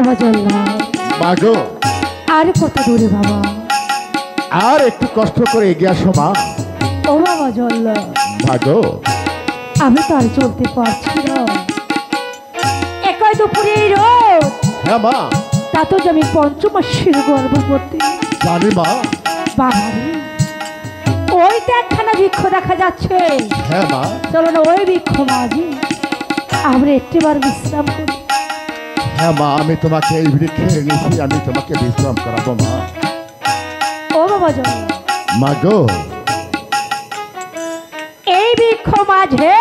বাবা জল্লা মাগো আর কত দূরে বাবা? আর একটু কষ্ট করে এগিয়ে আসো মা। ও বাবা জল্লা মাগো আমি তো আর চলতে পারছি না। একাই দুপুরে এই রোদ, হ্যাঁ মা তা তো যে আমি পঞ্চমাসের গর্ভবতী। জানি মা। বাবা রে, ওই তো একখানা বৃক্ষ দেখা যাচ্ছে। হ্যাঁ মা। চলো না ওই বৃক্ষ মাঝি আমরা একটিবার বিশ্রাম করি। হ্যাঁ মা, আমি তোমাকে এই বৃক্ষে এনেছি, আমি তোমাকে বিশ্রাম করাবো মা। ও বাবা জল মাগো এই বৃক্ষ মাঝে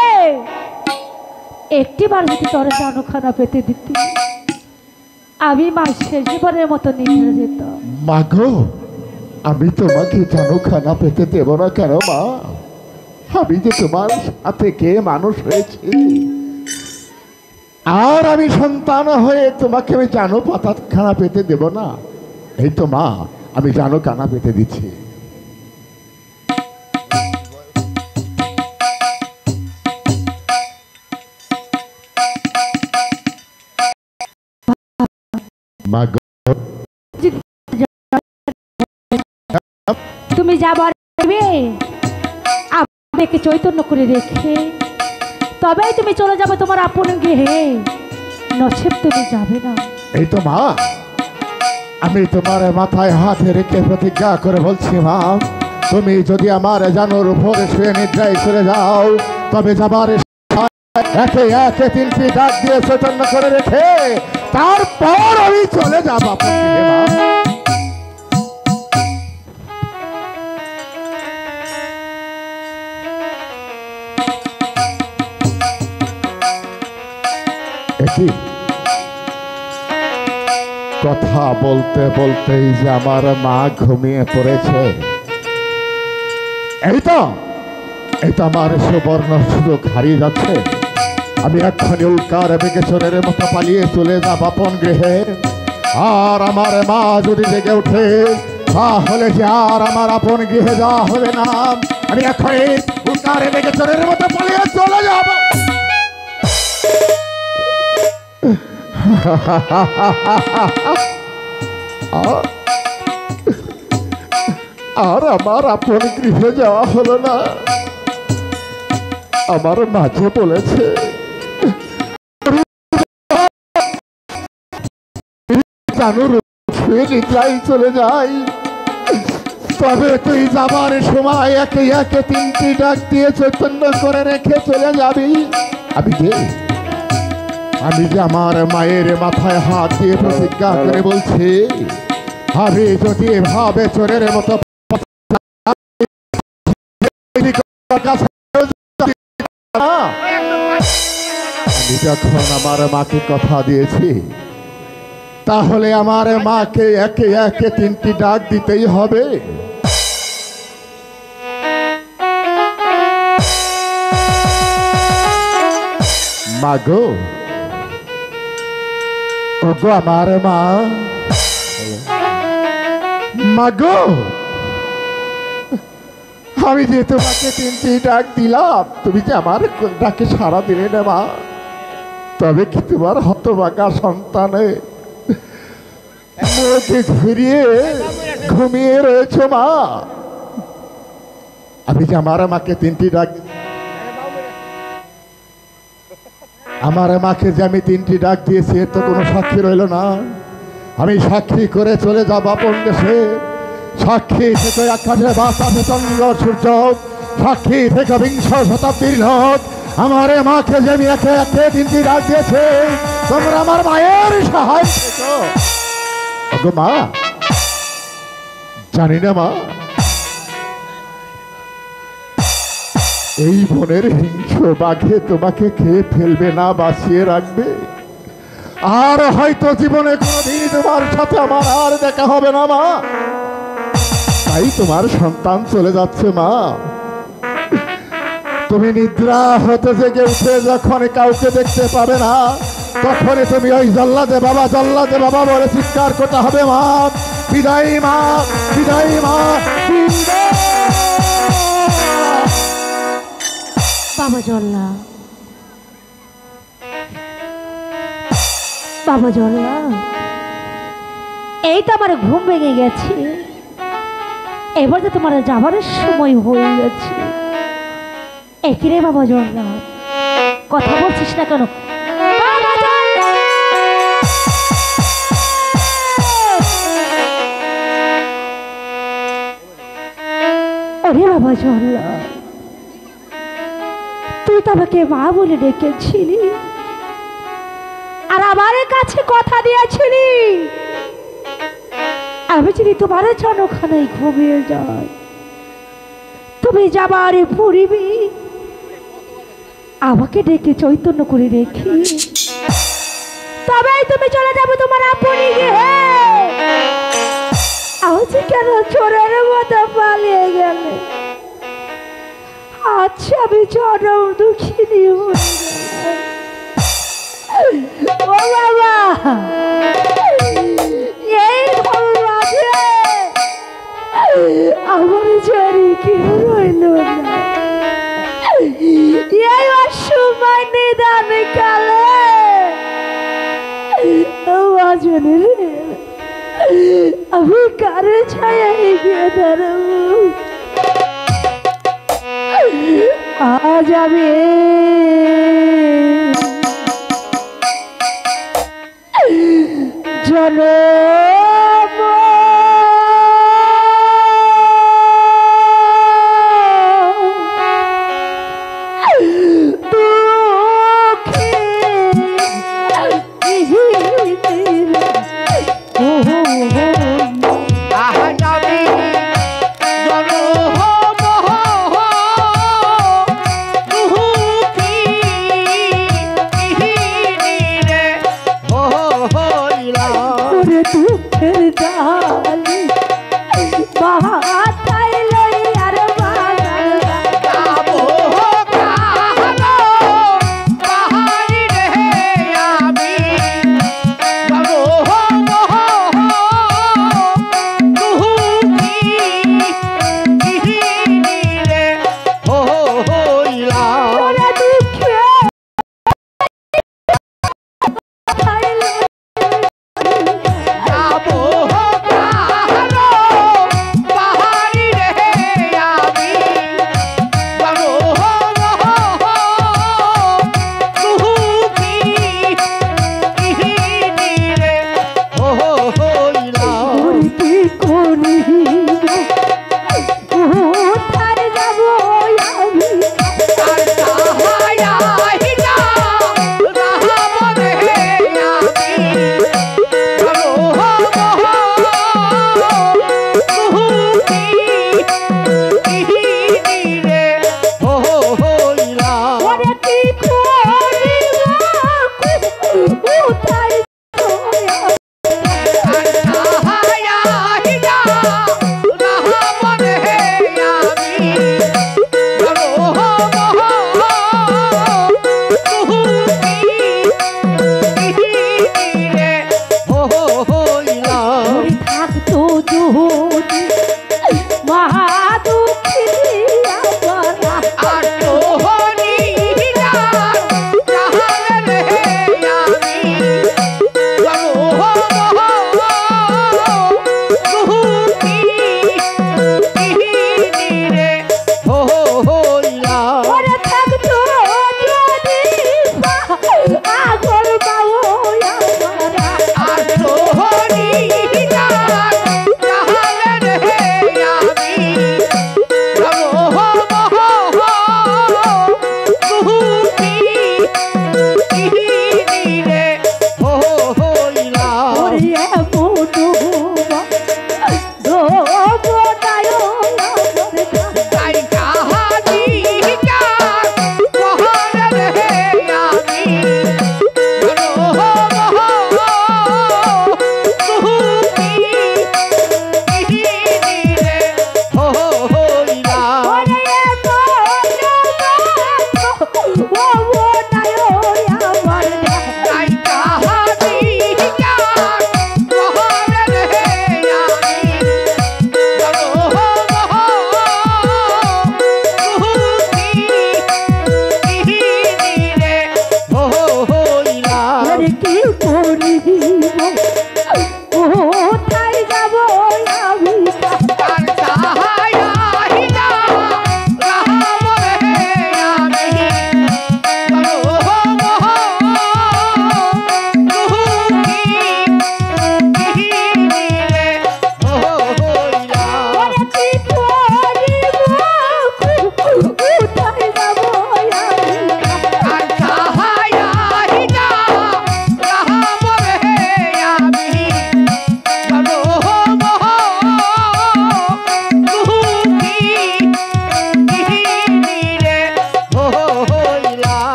একটিবার যদি তোর জানুখানা পেতে দিতি, আমি মাস শেষ জীবনের মতো নিভে যেতাম। মাগো আমি তোমাকে জানো খানা পেতে দেব না কেন মা? আমি যে তোমার সাথে কে মানুষ হয়েছি, আর আমি সন্তান হয়ে তোমাকে আমি জানো পাতা খানা পেতে দেব না? এই তো মা, আমি জানো কানা পেতে দিচ্ছি। মাগো তুমি যাবার আমাকে চৈতন্য করে রেখে তবেই তুমি চলে যাবে তোমার আপন গৃহে, নচেত তুমি যাবে না। এই তো মা, আমি তোমার মাথায় হাতে রেখে প্রতিজ্ঞা করে বলছি মা, তুমি যদি আমার জানোর উপরে শুয়ে নিদ্রায় চলে যাও, তবে যাবার একে একে তিনটি ডাক দিয়ে চৈতন্য করে রেখে তারপর আমি চলে যাব আপন গৃহে মা। কথা বলতে বলতেই যে আমার মা ঘুমিয়ে পড়েছে। এই তো আমার সুবর্ণ সুযোগ হারিয়ে যাচ্ছে। আমি এক্ষুনি উল্কার বেগে চোরের মতো পালিয়ে চলে যাব আপন গৃহে। আর আমার মা যদি জেগে ওঠে, তাহলে যে আর আমার আপন গৃহে যাওয়া হবে না। আমি এক্ষুনি উল্কার বেগে চোরের মতো পালিয়ে চলে যাব। আর আমার আপন গৃহে যাওয়া হলো না। আমার মাঝে বলেছে নিদ্রায় চলে যাই, তবে তুই যাবার সময় একে একে তিনটি ডাক দিয়ে চৈতন্য করে রেখে চলে যাবি। আমি যে আমার মায়ের মাথায় হাত দিয়ে প্রতিজ্ঞা করে বলছি, আমি যদি এভাবে চোরের মতো আমি যখন আমার মাকে কথা দিয়েছি, তাহলে আমার মাকে একে একে তিনটি ডাক দিতেই হবে। মাগো, ওগো আমার মা, মাগো, আমি যে তোমাকে তিনটি ডাক দিলাম, তুমি যে আমার ডাকে সাড়া দিলে না মা, তবে কি তোমার হতভাগা সন্তানে মুখে ঘুরিয়ে ঘুমিয়ে রয়েছ মা? আমি যে আমার মাকে তিনটি ডাক, আমার মাকে যে আমি তিনটি ডাক দিয়েছি, এর তো কোনো সাক্ষী রইল না। আমি সাক্ষী করে চলে যাব আপন দেশে। সাক্ষী থেকে আকাশে বাতাসে চন্দ্র সূর্য, সাক্ষী থেকে বিংশ শতাব্দীর লোক আমার মাকে যে আমি একে একে তিনটি ডাক দিয়েছে, তোমরা আমার মায়ের সহায় থেকো। ওগো মা, জানি না মা, এই বনের হিংস্র বাঘে তোমাকে খেয়ে ফেলবে না, বাঁচিয়ে রাখবে। আর হয়তো জীবনে কোনোদিন তোমার সাথে আমার আর দেখা হবে না মা। তাই তোমার সন্তান চলে যাচ্ছে মা। তুমি নিদ্রা হতে জেগে উঠে যখন কাউকে দেখতে পাবে না, তখনই তুমি ওই জল্লাদে বাবা, জল্লাদে বাবা বলে চিৎকার করতে হবে মা। বিদায়ী মা, বিদায়ী মা, বাবা জল্লা, বাবা জল্লা, এই তো আমার ঘুম ভেঙে গেছে, এবার তো তোমার যাবার সময় হয়ে গেছে। একই রে বাবা জগন্নাথ, কথা বলছিস না কেন? বাবা জগন্নাথ! ওরে বাবা জগন্নাথ, তুই তো আমাকে মা বলে ডেকেছিলি আর আমার কাছে কথা দিয়েছিলি আমি যদি তোমার জনখানায় ঘুমিয়ে যাই, তুমি যাবার পূর্বে আমাকে ডেকে চৈতন্য করে রেখি, তবেই তুমি চলে যাবে তোমার আপনি গৃহে। আজ কেন চোরের মতো পালিয়ে গেলে? আচ্ছা আমি চরম দুঃখিনী হয়ে গেলাম। ও বাবা, এই মাঝে আমার জারি কেউ রইল না। এই অসময় নিদান কালে বাজনে রে, আমি কারে ছায়া গিয়ে দাঁড়াবো? আজ আমি জনম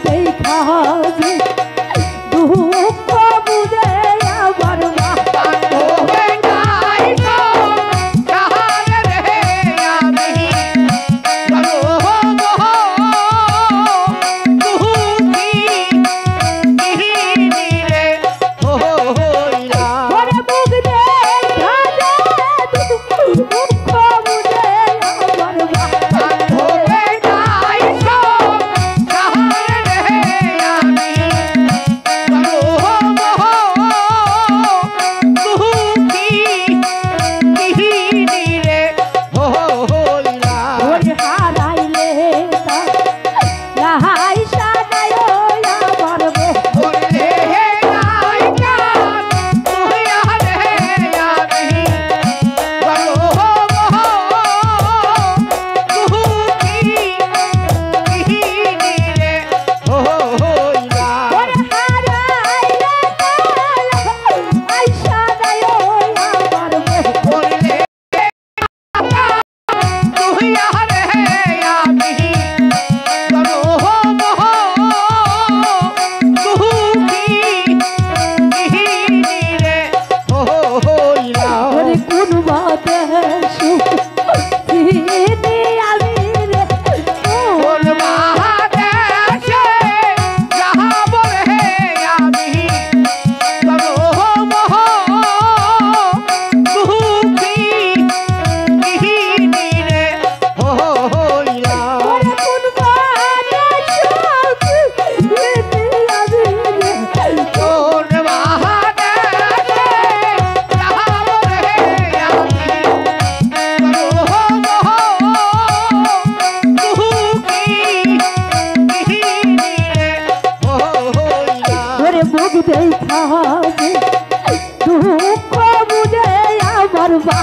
দেখা যে দুঃখ বুঝে আমার মা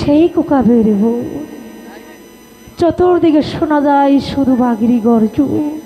সেই কোকা বেরবো চতুর্দিকে শোনা যায় শুধু বাঘিরি গর্জন